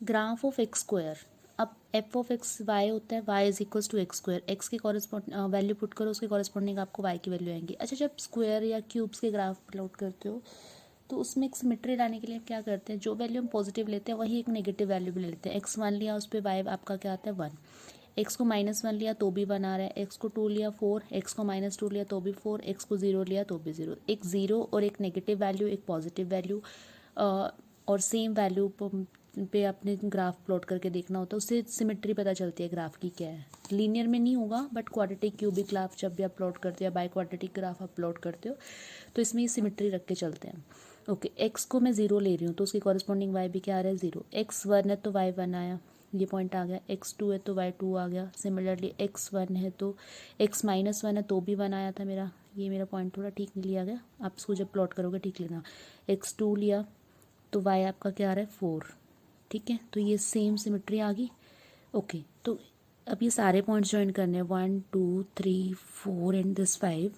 Graph of x square. अब f of x y होता है, y is equals to x square, x की correspond value put करो, उसके कॉरेस्पॉन्डिंग आपको वाई की वैल्यू आएंगी। अच्छा, जब स्क्वायर या क्यूब्स के ग्राफ प्लॉट करते हो तो उसमें एक सिमेट्री लाने के लिए क्या करते हैं, जो वैल्यू हम पॉजिटिव लेते हैं वही एक नेगेटिव वैल्यू भी ले लेते हैं। एक्स 1 लिया, उस पर वाई आपका क्या आता है 1, एक्स को -1 लिया तो भी 1 आ रहा है, एक्स को 2 लिया 4, एक्स को -2 लिया तो भी 4, एक्स को 0 लिया तो भी 0। एक 0 और एक नेगेटिव वैल्यू, एक पॉजिटिव वैल्यू और सेम वैल्यू पे अपने ग्राफ प्लॉट करके देखना होता है, उससे सिमेट्री पता चलती है ग्राफ की क्या है। लीनियर में नहीं होगा, बट क्वाड्रेटिक क्यूबिक ग्राफ जब भी आप प्लॉट करते हो या बाई क्वाड्रेटिक ग्राफ आप प्लॉट करते हो तो इसमें ये सिमेट्री रख के चलते हैं। ओके, एक्स को मैं 0 ले रही हूँ तो उसकी कॉरेस्पॉन्डिंग वाई भी क्या आ रहा है 0। एक्स 1 है तो वाई 1 आया, ये पॉइंट आ गया। एक्स 2 है तो वाई 2 आ गया। सिमिलरली एक्स 1 है तो एक्स -1 है तो भी 1 आया था मेरा, ये मेरा पॉइंट थोड़ा ठीक नहीं लिया गया, आप इसको जब प्लॉट करोगे ठीक लेना। एक्स 2 लिया तो वाई आपका क्या आ रहा है 4, ठीक है, तो ये सेम सिमेट्री आ गई। ओके, तो अब ये सारे पॉइंट्स ज्वाइन करने हैं 1 2 3 4 एंड दिस 5।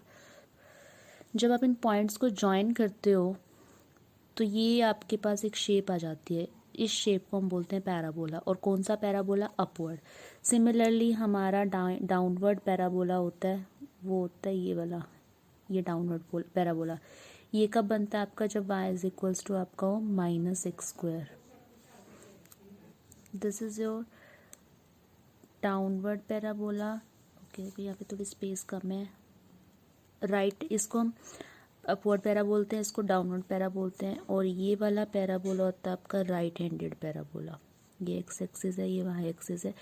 जब आप इन पॉइंट्स को ज्वाइन करते हो तो ये आपके पास एक शेप आ जाती है, इस शेप को हम बोलते हैं पैराबोला। और कौन सा पैराबोला? अपवर्ड। सिमिलरली हमारा डाउनवर्ड पैराबोला होता है, वो होता है ये वाला, ये डाउनवर्ड पैराबोला। ये कब बनता है आपका? जब y इज इक्वल्स टू आपका हो -x²। This is your downward parabola. Okay, अभी यहाँ पे थोड़ी स्पेस कम है, राइट। इसको हम अपवर्ड पैरा बोलते हैं, इसको डाउनवर्ड पैरा बोलते हैं। और ये वाला पैराबोला होता है आपका राइट हैंडेड पैराबोला। ये एक्स एक्सिस है, ये वाई एक्सिस है।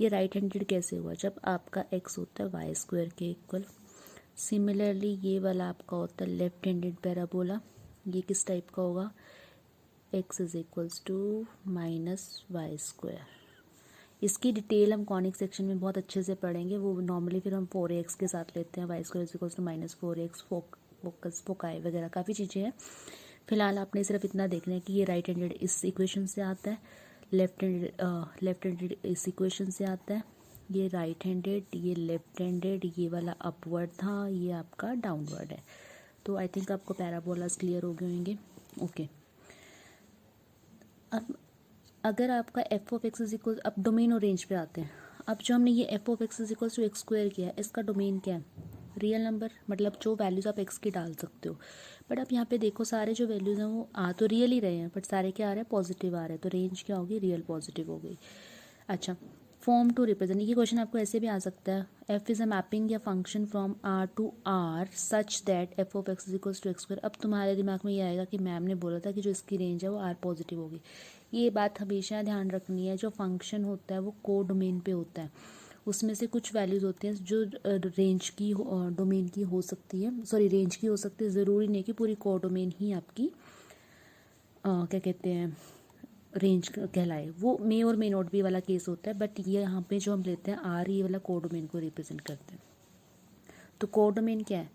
ये राइट हैंडेड कैसे हुआ? जब आपका एक्स होता है y² के इक्वल। सिमिलरली ये वाला आपका होता है लेफ्ट हैंडेड पैराबोला। ये किस टाइप का होगा? x is equals to -y²। इसकी डिटेल हम कॉनिक सेक्शन में बहुत अच्छे से पढ़ेंगे, वो नॉर्मली फिर हम 4x के साथ लेते हैं, y² is equals to -4x, focus foci वगैरह काफ़ी चीज़ें हैं। फिलहाल आपने सिर्फ इतना देखना है कि ये राइट हैंडेड इस इक्वेशन से आता है, लेफ्ट हैंडेड इस इक्वेशन से आता है, ये राइट हैंडेड, ये लेफ्ट हैंडेड, ये वाला अपवर्ड था, ये आपका डाउनवर्ड है। तो आई थिंक आपको पैराबोलास क्लियर हो गए होंगे। ओके, अब अगर आपका f of x is equal, अब डोमेन और रेंज पे आते हैं। अब जो हमने ये F of x is equal to x² किया है, इसका डोमेन क्या है? रियल नंबर, मतलब जो वैल्यूज़ आप x की डाल सकते हो। बट आप यहाँ पे देखो सारे जो वैल्यूज़ हैं वो आ तो रियल ही रहे हैं, बट सारे क्या आ रहे हैं? पॉजिटिव आ रहे हैं, तो रेंज क्या होगी? रियल पॉजिटिव हो गई। अच्छा, फॉर्म टू रिप्रेजेंट, ये क्वेश्चन आपको ऐसे भी आ सकता है। एफ इज़ अ मैपिंग या function from R to R such that f of x is equals to x²। अब तुम्हारे दिमाग में ये आएगा कि मैम ने बोला था कि जो इसकी रेंज है वो R पॉजिटिव होगी। ये बात हमेशा ध्यान रखनी है, जो फंक्शन होता है वो को डोमेन पे होता है, उसमें से कुछ वैल्यूज़ होती हैं जो रेंज की डोमेन की हो सकती है, सॉरी रेंज की हो सकती है। ज़रूरी नहीं कि पूरी को डोमेन ही आपकी क्या कहते हैं रेंज कहलाए, वो मे और मे नॉट बी वाला केस होता है। बट ये यहाँ पे जो हम लेते हैं आर, ये वाला को डोमेन को रिप्रेजेंट करते हैं। तो को डोमेन क्या है?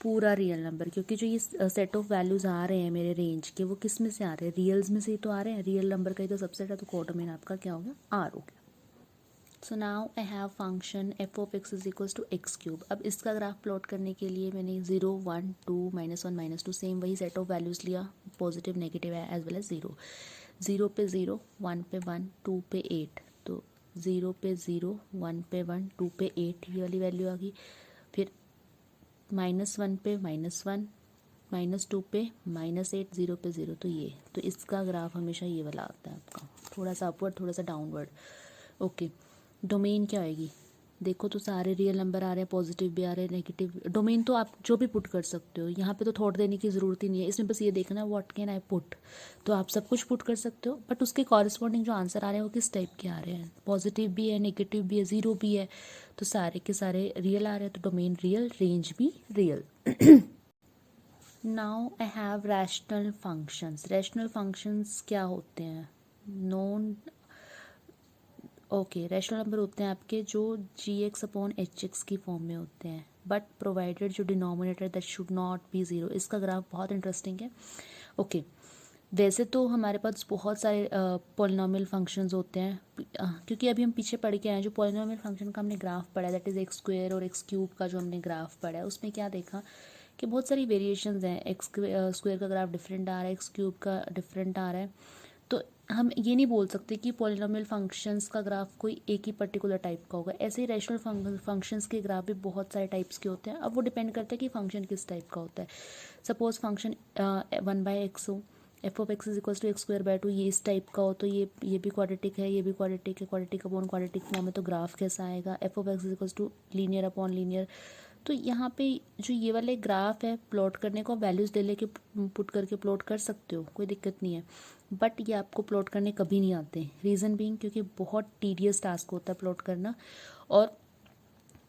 पूरा रियल नंबर, क्योंकि जो ये सेट ऑफ वैल्यूज आ रहे हैं मेरे रेंज के, वो किस में से आ रहे हैं? रियल्स में से ही तो आ रहे हैं, रियल नंबर का ही तो सबसेट है, तो को डोमेन आपका क्या हो गया? आर हो गया। So now I have function f of x is equals to x³। अब इसका ग्राफ प्लॉट करने के लिए मैंने 0 1 2 -1 -2 सेम वही सेट ऑफ वैल्यूज लिया, पॉजिटिव नेगेटिव है एज वेल एज 0। 0 पे 0, 1 पे 1, 2 पे 8, तो 0 पे 0, 1 पे 1, 2 पे 8, ये वाली वैल्यू आ गई। फिर -1 पे -1, -2 पे -8, 0 पे 0, तो ये, तो इसका ग्राफ हमेशा ये वाला आता है आपका, थोड़ा सा अपवर्ड थोड़ा सा डाउनवर्ड। ओके, डोमेन क्या आएगी? देखो तो सारे रियल नंबर आ रहे हैं, पॉजिटिव भी आ रहे हैं, नेगेटिव। डोमेन तो आप जो भी पुट कर सकते हो, यहाँ पे तो थॉट देने की ज़रूरत ही नहीं है, इसमें बस ये देखना है व्हाट कैन आई पुट, तो आप सब कुछ पुट कर सकते हो। बट उसके कॉरेस्पॉन्डिंग जो आंसर आ रहे हैं वो किस टाइप के आ रहे हैं? पॉजिटिव भी है, नेगेटिव भी है, 0 भी है, तो सारे के सारे रियल आ रहे हैं, तो डोमेन रियल, रेंज भी real. Now I have rational functions. Rational functions क्या होते हैं? नॉन ओके, रैशनल नंबर होते हैं आपके जो gx/hx की फॉर्म में होते हैं, बट प्रोवाइडेड जो denominator that should not be 0। इसका ग्राफ बहुत इंटरेस्टिंग है। ओके, वैसे तो हमारे पास बहुत सारे पॉलिनोमियल फंक्शंस होते हैं, क्योंकि अभी हम पीछे पढ़ के आए हैं, जो पॉलिनोमियल फंक्शन का हमने ग्राफ पढ़ा है दैट इज़ x² और x³ का जो हमने ग्राफ पढ़ा है, उसमें क्या देखा कि बहुत सारी वेरिएशंस हैं। x² का ग्राफ डिफरेंट आ रहा है, x³ का डिफरेंट आ रहा है। तो हम ये नहीं बोल सकते कि पॉलिनोमियल फंक्शंस का ग्राफ कोई एक ही पर्टिकुलर टाइप का होगा। ऐसे ही रैशनल फंक्शंस के ग्राफ भी बहुत सारे टाइप्स के होते हैं। अब वो डिपेंड करता है कि फंक्शन किस टाइप का होता है। सपोज फंक्शन 1/x हो, f of x is equal to x² 2, ये इस टाइप का हो तो ये भी क्वाड्रेटिक है, ये भी क्वाड्रेटिक है, क्वाड्रेटिक अपॉन क्वाड्रेटिक फॉर्म है, तो ग्राफ कैसा आएगा? F of x is equal to linear upon linear. तो यहाँ पे जो ये वाले ग्राफ है प्लॉट करने को वैल्यूज़ ले लेके पुट करके प्लॉट कर सकते हो, कोई दिक्कत नहीं है। बट ये आपको प्लॉट करने कभी नहीं आते। रीज़न बीइंग क्योंकि बहुत टीडियस टास्क होता है प्लॉट करना, और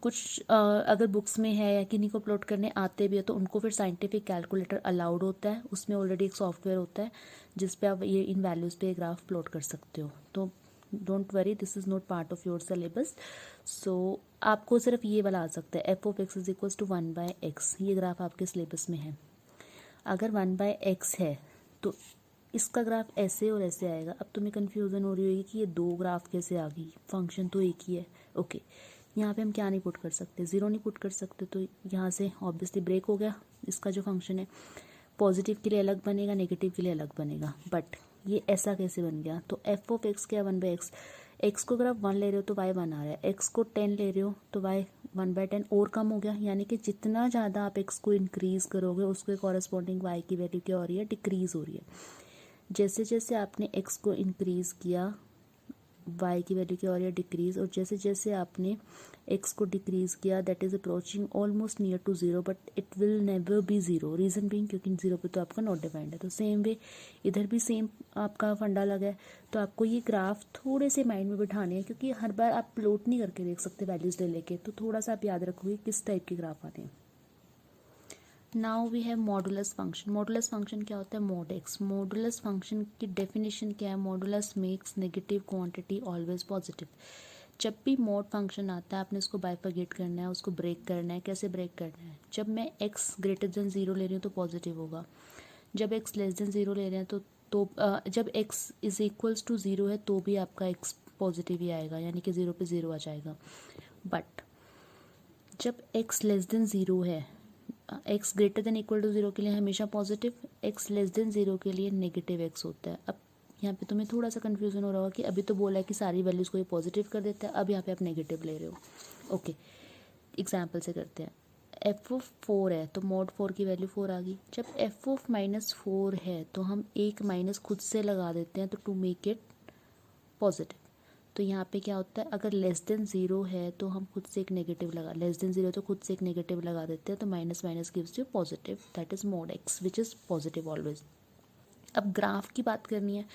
कुछ अगर बुक्स में है या किन्हीं को प्लॉट करने आते भी है तो उनको फिर साइंटिफिक कैलकुलेटर अलाउड होता है, उसमें ऑलरेडी एक सॉफ्टवेयर होता है जिस पे आप ये इन वैल्यूज़ पे ग्राफ प्लॉट कर सकते हो। तो don't worry, this is not part of your syllabus. So आपको सिर्फ ये वाला आ सकता है, F of x is equal to 1/x, ये ग्राफ आपके सिलेबस में है। अगर 1/x है तो इसका ग्राफ ऐसे और ऐसे आएगा। अब तुम्हें कन्फ्यूज़न हो रही होगी कि ये दो ग्राफ कैसे आ गई, फंक्शन तो एक ही है। ओके, यहाँ पे हम क्या नहीं पुट कर सकते, ज़ीरो नहीं पुट कर सकते, तो यहाँ से ऑब्वियसली ब्रेक हो गया इसका जो फंक्शन है। पॉजिटिव के लिए अलग बनेगा, नेगेटिव के लिए अलग बनेगा। बट ये ऐसा कैसे बन गया? तो एफ ऑफ एक्स क्या, 1/x। एक्स को अगर आप 1 ले रहे हो तो y 1 आ रहा है, एक्स को 10 ले रहे हो तो y 1/10 और कम हो गया। यानी कि जितना ज़्यादा आप एक्स को इंक्रीज़ करोगे उसके कॉरस्पॉन्डिंग y की वैल्यू क्या हो रही है? डिक्रीज़ हो रही है। जैसे जैसे आपने x को इंक्रीज़ किया y की वैल्यू क्या हो रही है? डिक्रीज़। और जैसे जैसे आपने x को डिक्रीज़ किया that is approaching almost near to zero, but it will never be zero. Reason being क्योंकि ज़ीरो पे तो आपका नॉट डिफाइंड है। तो सेम वे इधर भी सेम आपका फंडा लगा है। तो आपको ये ग्राफ थोड़े से माइंड में बिठाने हैं, क्योंकि हर बार आप प्लॉट नहीं करके देख सकते वैल्यूज़ ले लेके, तो थोड़ा सा आप याद रखोगे किस टाइप के ग्राफ आते हैं। Now we have modulus function. Modulus function क्या होता है? Mod x. मॉडुलस फंक्शन की डेफिनेशन क्या है? Modulus makes negative quantity always positive. जब भी मॉड फंक्शन आता है आपने उसको बाइफरगेट करना है, उसको ब्रेक करना है। कैसे ब्रेक करना है? जब मैं x ग्रेटर देन 0 ले रही हूँ तो पॉजिटिव होगा, जब x लेस देन 0 ले रहे हैं जब x इज इक्वल्स टू 0 है तो भी आपका x पॉजिटिव ही आएगा, यानी कि 0 पे 0 आ जाएगा। बट जब x लेस देन 0 है, x greater than equal to 0 के लिए हमेशा पॉजिटिव, x लेस देन 0 के लिए नेगेटिव x होता है। अब यहाँ पे तुम्हें थोड़ा सा कन्फ्यूजन हो रहा होगा कि अभी तो बोला है कि सारी वैल्यूज़ को ये पॉजिटिव कर देता है, अब यहाँ पे आप नेगेटिव ले रहे हो। ओके, एग्जाम्पल से करते हैं। एफ ऑफ 4 है तो मॉड 4 की वैल्यू 4 आ गई। जब एफ ऑफ -4 है तो हम एक माइनस खुद से लगा देते हैं तो टू मेक इट पॉजिटिव। तो यहाँ पे क्या होता है, अगर लेस देन 0 है तो हम खुद से एक नेगेटिव लगा, लेस देन 0 तो खुद से एक नेगेटिव लगा देते हैं, तो minus minus gives you positive, that is mod x which is positive always. अब ग्राफ की बात करनी है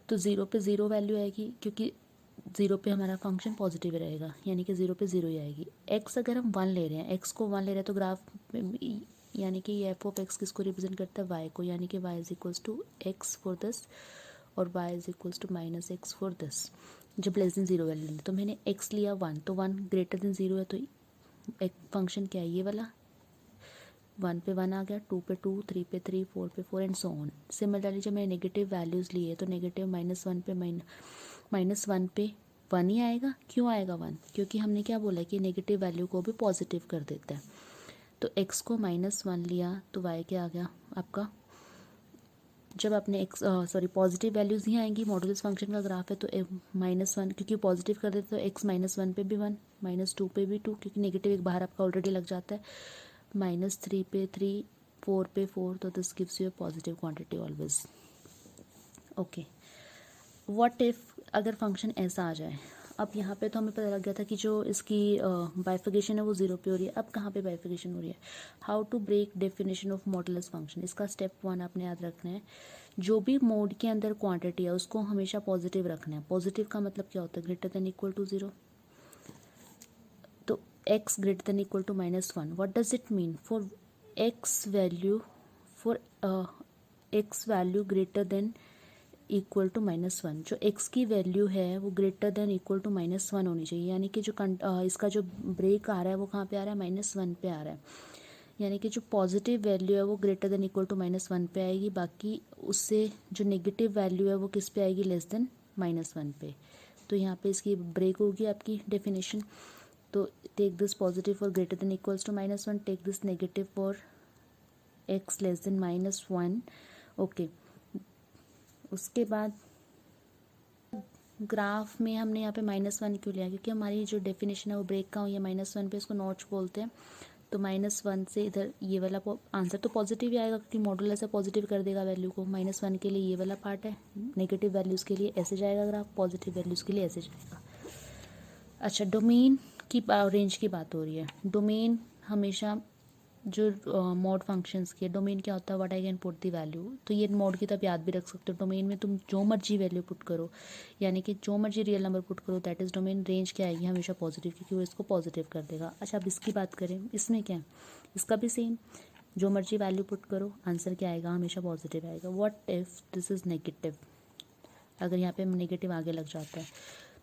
तो 0 पे 0 वैल्यू आएगी, क्योंकि 0 पे हमारा फंक्शन पॉजिटिव रहेगा, यानी कि 0 पे 0 ही आएगी। एक्स अगर हम 1 ले रहे हैं, एक्स को 1 ले रहे हैं तो ग्राफ यानी कि ये एफ ऑफ एक्स किसको रिप्रेजेंट करता है? वाई को, यानी कि Y is equals to X for this और Y is equals to -x for this. जब लेस देन 0 वैल्यू लें तो मैंने x लिया 1, तो 1 ग्रेटर देन 0 है तो एक फंक्शन क्या है? ये वाला 1 पे 1 आ गया, 2 पे 2, 3 पे 3, 4 पे 4 एंड सो ऑन। सिमिलरली जब मैंने नेगेटिव वैल्यूज़ लिए तो नेगेटिव -1 पे -1 पे 1 ही आएगा। क्यों आएगा 1? क्योंकि हमने क्या बोला कि नेगेटिव वैल्यू को भी पॉजिटिव कर देता है। तो x को -1 लिया तो y क्या आ गया आपका? जब आपने पॉजिटिव वैल्यूज़ ही आएंगी, मॉडुलस फंक्शन का ग्राफ है तो -1 क्योंकि पॉजिटिव कर देते तो x -1 पे भी 1, -2 पे भी 2, क्योंकि नेगेटिव एक बाहर आपका ऑलरेडी लग जाता है, -3 पे 3, 4 पे 4, तो this gives you positive quantity always. Okay, what if अगर फंक्शन ऐसा आ जाए? अब यहाँ पे तो हमें पता लग गया था कि जो इसकी बाइफिकेशन है वो 0 पे हो रही है। अब कहाँ पे बाइफिकेशन हो रही है? How to break definition of modulus function. इसका स्टेप 1 आपने याद रखना है, जो भी मोड के अंदर क्वांटिटी है उसको हमेशा पॉजिटिव रखना है। पॉजिटिव का मतलब क्या होता है? Greater than equal to 0। तो x greater than equal to -1, what does it mean? For x value greater than equal to -1, जो x की वैल्यू है वो ग्रेटर देन इक्वल टू -1 होनी चाहिए। यानी कि जो इसका जो ब्रेक आ रहा है वो कहाँ पे आ रहा है? -1 पे आ रहा है। यानी कि जो पॉजिटिव वैल्यू है वो ग्रेटर देन इक्वल टू -1 पे आएगी, बाकी उससे जो नेगेटिव वैल्यू है वो किस पे आएगी? लेस देन -1 पे। तो यहाँ पे इसकी ब्रेक होगी आपकी डेफिनेशन। तो take this positive for greater than equals to -1, take this negative for x less than -1। Okay, उसके बाद ग्राफ में हमने यहाँ पे -1 क्यों लिया, क्योंकि हमारी जो डेफिनेशन है वो ब्रेक का हुई है -1 पे, इसको नॉच बोलते हैं। तो -1 से इधर ये वाला आंसर तो पॉजिटिव ही आएगा, क्योंकि मॉडुलस से पॉजिटिव कर देगा वैल्यू को। -1 के लिए ये वाला पार्ट है, नेगेटिव वैल्यूज़ के लिए ऐसे जाएगा ग्राफ, पॉजिटिव वैल्यूज़ के लिए ऐसे जाएगा। अच्छा, डोमेन की रेंज की बात हो रही है। डोमेन हमेशा जो मॉड फंक्शंस के डोमेन क्या होता है, what I can put the value. तो ये मॉड की तो आप याद भी रख सकते हो। डोमेन में तुम जो मर्जी वैल्यू पुट करो, यानी कि जो मर्जी रियल नंबर पुट करो, दैट इज़ डोमेन। रेंज क्या आएगी हमेशा पॉजिटिव, क्योंकि वो इसको पॉजिटिव कर देगा। अच्छा, अब इसकी बात करें, इसमें क्या है, इसका भी सेम, जो मर्जी वैल्यू पुट करो आंसर क्या आएगा, हमेशा पॉजिटिव आएगा। What if this is negative, अगर यहाँ पे नेगेटिव आगे लग जाता है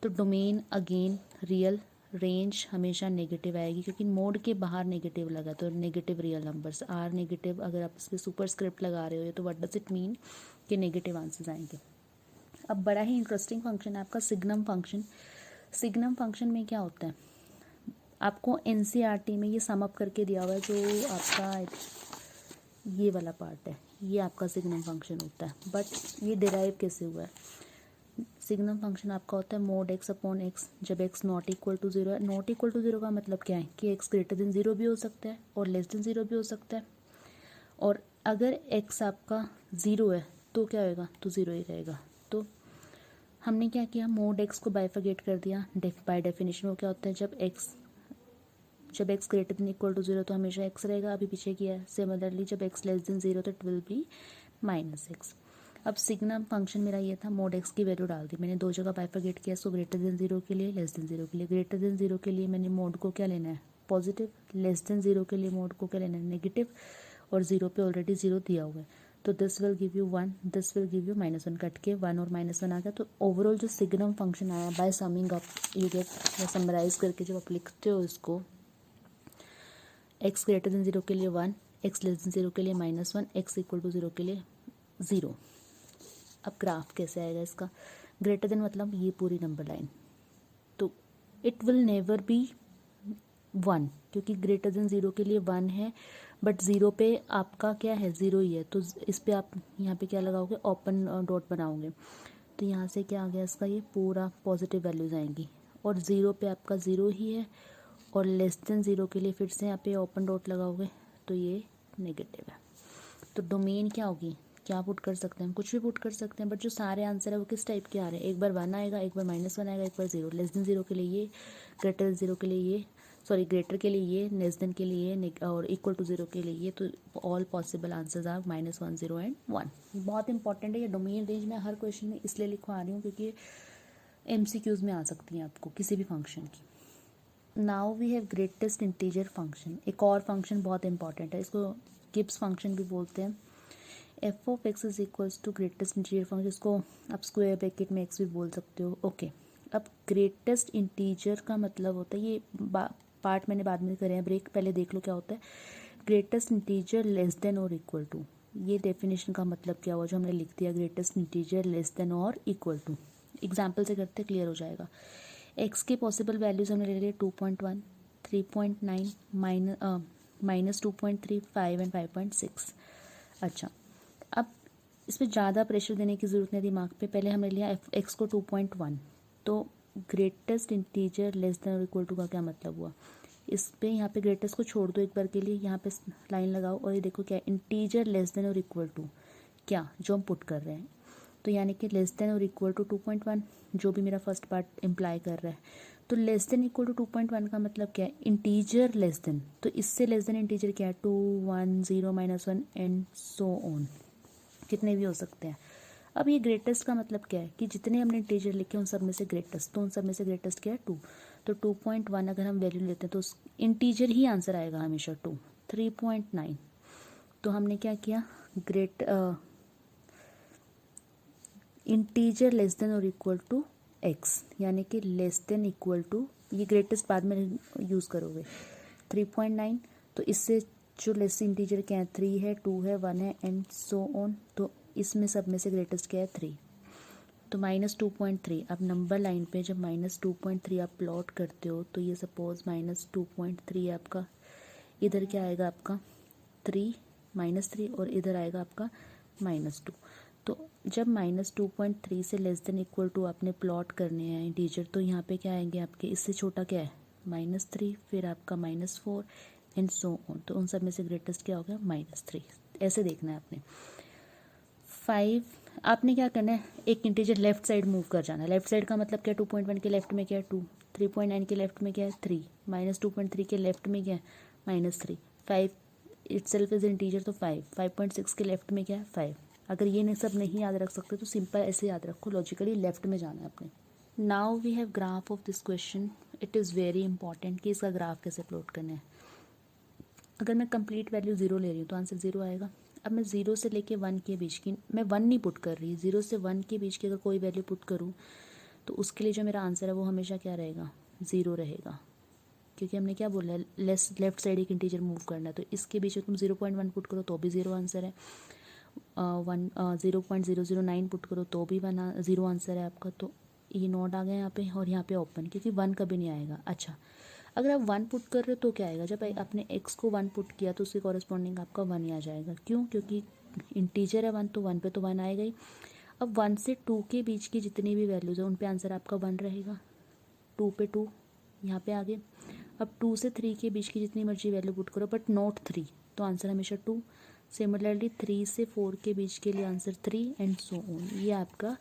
तो डोमेन अगेन रियल, रेंज हमेशा नेगेटिव आएगी, क्योंकि मोड के बाहर नेगेटिव लगा तो negative real numbers are negative. अगर आप इस पर सुपर स्क्रिप्ट लगा रहे हो तो व्हाट डज इट मीन कि नेगेटिव आंसर्स आएंगे। अब बड़ा ही इंटरेस्टिंग फंक्शन है आपका सिग्नम फंक्शन। सिग्नम फंक्शन में क्या होता है, आपको एनसीईआरटी में ये सम अप करके दिया हुआ है, जो आपका ये वाला पार्ट है, ये आपका सिग्नम फंक्शन होता है। बट ये डिराइव कैसे हुआ है, सिग्नम फंक्शन आपका होता है मोड x अपॉन एक्स, जब x not equal to zero है। नॉट इक्वल टू जीरो का मतलब क्या है कि x ग्रेटर देन जीरो भी हो सकता है और लेस देन जीरो भी हो सकता है। और अगर x आपका ज़ीरो है तो क्या होएगा, तो ज़ीरो ही रहेगा। तो हमने क्या किया, मोड x को बाइफरगेट कर दिया। बाय डेफिनेशन वो क्या होता है, जब x greater than equal to zero तो हमेशा x रहेगा, अभी पीछे किया है। सिमिलरली जब x लेस देन जीरो तो इट विल बी -x। अब सिग्नम फंक्शन मेरा ये था, मोड x की वैल्यू डाल दी मैंने, दो जगह बाइफरगेट किया। सो ग्रेटर देन जीरो के लिए, लेस देन जीरो के लिए। ग्रेटर देन जीरो के लिए मैंने मोड को क्या लेना है, पॉजिटिव। लेस देन जीरो के लिए मोड को क्या लेना है, नेगेटिव। और जीरो पे ऑलरेडी जीरो दिया हुआ है, तो this will give you 1, this will give you -1, cut के 1 और -1 आ गया। तो ओवरऑल जो सिग्नम फंक्शन आया, by summing up you get, या समराइज करके जब आप लिखते हो इसको, x ग्रेटर देन जीरो के लिए 1, x लेस देन जीरो के लिए -1, x इक्वल टू जीरो के लिए 0। अब ग्राफ कैसे आएगा इसका, ग्रेटर देन मतलब ये पूरी नंबर लाइन, तो इट विल नेवर बी 1, क्योंकि ग्रेटर देन जीरो के लिए 1 है, बट जीरो पे आपका क्या है, जीरो ही है। तो इस पे आप यहाँ पे क्या लगाओगे, ओपन डॉट बनाओगे, तो यहाँ से क्या आ गया इसका, ये पूरा पॉजिटिव वैल्यूज आएंगी। और ज़ीरो पे आपका ज़ीरो ही है, और लेस देन ज़ीरो के लिए फिर से यहाँ पे ओपन डॉट लगाओगे तो ये नेगेटिव है। तो डोमेन क्या होगी, क्या पुट कर सकते हैं हम, कुछ भी पुट कर सकते हैं, बट जो सारे आंसर है वो किस टाइप के आ रहे हैं, एक बार 1 आएगा, एक बार -1 आएगा, एक बार 0। लेस देन जीरो के लिए ये, ग्रेटर देन जीरो के लिए ये, सॉरी ग्रेटर के लिए ये, लेस देन के लिए ये, और इक्वल टू जीरो के लिए ये। तो all possible answers are -1, 0 and 1। बहुत इंपॉर्टेंट है ये डोमेन रेंज। मैं हर क्वेश्चन में इसलिए लिखवा रही हूँ क्योंकि MCQs में आ सकती हैं आपको किसी भी फंक्शन की। Now we have greatest integer function. एक और फंक्शन बहुत इंपॉर्टेंट है, इसको गिब्स फंक्शन भी बोलते हैं। F of x is equals to greatest integer function, इसको आप स्क्वायर ब्रैकेट में एक्स भी बोल सकते हो। ओके, अब ग्रेटेस्ट इंटीजर का मतलब होता है, ये पार्ट मैंने बाद में करे हैं ब्रेक, पहले देख लो क्या होता है। ग्रेटेस्ट इंटीजर लेस देन और इक्वल टू, ये डेफिनेशन का मतलब क्या हुआ जो हमने लिख दिया, ग्रेटेस्ट इंटीजर लेस देन और इक्वल टू। एग्जाम्पल से करते क्लियर हो जाएगा। एक्स के पॉसिबल वैल्यूज हमने ले लिए 2.1, 3.9, -2.3, 5 एंड 5.6। अच्छा, अब इस पर ज़्यादा प्रेशर देने की ज़रूरत नहीं दिमाग पे। पहले हमने लिया एक्स को 2.1, तो ग्रेटेस्ट इंटीजर लेस देन और इक्वल टू का क्या मतलब हुआ, इस पे यहाँ पे ग्रेटेस्ट को छोड़ दो एक बार के लिए, यहाँ पे लाइन लगाओ और ये देखो क्या इंटीजर लेस देन और इक्वल टू क्या जो हम पुट कर रहे हैं। तो यानी कि लेस देन और इक्वल टू 2.1, जो भी मेरा फर्स्ट पार्ट इम्प्लाई कर रहा है। तो लेस देन इक्वल टू 2.1 का मतलब क्या है, इंटीजर लेस देन। तो इससे लेस देन इंटीजर क्या है, 2, 1, 0, -1 एंड सो ऑन, कितने भी हो सकते हैं। अब ये ग्रेटेस्ट का मतलब क्या है कि जितने हमने इंटीजर लिखे उन सब में से ग्रेटेस्ट, तो उन सब में से ग्रेटेस्ट क्या है 2। तो 2.1 अगर हम वैल्यू लेते हैं तो इंटीजर ही आंसर आएगा हमेशा 2। 3.9, तो हमने क्या किया, इंटीजर लेस देन और इक्वल टू एक्स, यानी कि लेस देन इक्वल टू, ये ग्रेटेस्ट बाद में यूज़ करोगे 3.9। तो इससे जो लेस इंटीजर क्या है, 3 है, 2 है, 1 है एंड सो ऑन। तो इसमें सब में से ग्रेटेस्ट क्या है 3, तो -2.3। अब नंबर लाइन पे जब -2.3 आप प्लॉट करते हो तो ये सपोज -2.3 है आपका, इधर क्या आएगा आपका 3, -3 और इधर आएगा आपका -2। तो जब -2.3 से लेस देन इक्वल टू आपने प्लॉट करने हैं इंटीजर, तो यहाँ पे क्या आएंगे आपके, इससे छोटा क्या है -3, फिर आपका -4 एंड सो ऑन। तो उन सब में से ग्रेटेस्ट क्या हो गया -3। ऐसे देखना है आपने। 5 आपने क्या करना है, एक इंटीजर लेफ्ट साइड मूव कर जाना है। लेफ्ट साइड का मतलब क्या, 2.1 के लेफ्ट में क्या है 2, 3.9 के लेफ्ट में क्या है 3, -2.3 के लेफ्ट में क्या है -3, 5 इटसेल्फ इज इंटीजर तो 5, 5.6 के लेफ्ट में क्या है 5। अगर ये सब नहीं याद रख सकते तो सिंपल ऐसे याद रखो, लॉजिकली लेफ्ट में जाना है आपने। Now we have graph of this question. It is very important कि इसका ग्राफ कैसे प्लॉट करना है। अगर मैं कंप्लीट वैल्यू 0 ले रही हूँ तो आंसर 0 आएगा। अब मैं 0 से लेके 1 के बीच की, मैं 1 नहीं पुट कर रही, 0 से 1 के बीच की अगर कोई वैल्यू पुट करूँ तो उसके लिए जो मेरा आंसर है वो हमेशा क्या रहेगा 0 रहेगा, क्योंकि हमने क्या बोला है लेफ्ट साइड एक इंटीजर मूव करना है। तो इसके बीच में तुम 0.1 पुट करो तो भी 0 आंसर है, 0.009 पुट करो तो भी 0 आंसर है आपका। तो ये नोट आ गया यहाँ पे, और यहाँ पे ओपन, क्योंकि 1 कभी नहीं आएगा। अच्छा, अगर आप 1 पुट कर रहे हो तो क्या आएगा, जब आपने x को 1 पुट किया तो उसके कॉरेस्पॉन्डिंग आपका 1 ही आ जाएगा। क्यों, क्योंकि इंटीजर है 1, तो 1 पे तो 1 आएगा ही। अब 1 से 2 के बीच की जितनी भी वैल्यूज है उन पे आंसर आपका 1 रहेगा, 2 पे 2 यहाँ पे आगे। अब 2 से 3 के बीच की जितनी मर्जी वैल्यू पुट करो बट नॉट 3, तो आंसर हमेशा 2। सिमिलरली 3 से 4 के बीच के लिए आंसर 3 एंड सो ऑन। ये आपका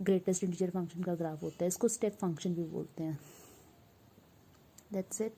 ग्रेटेस्ट इंटीजर फंक्शन का ग्राफ होता है, इसको स्टेप फंक्शन भी बोलते हैं। That's it.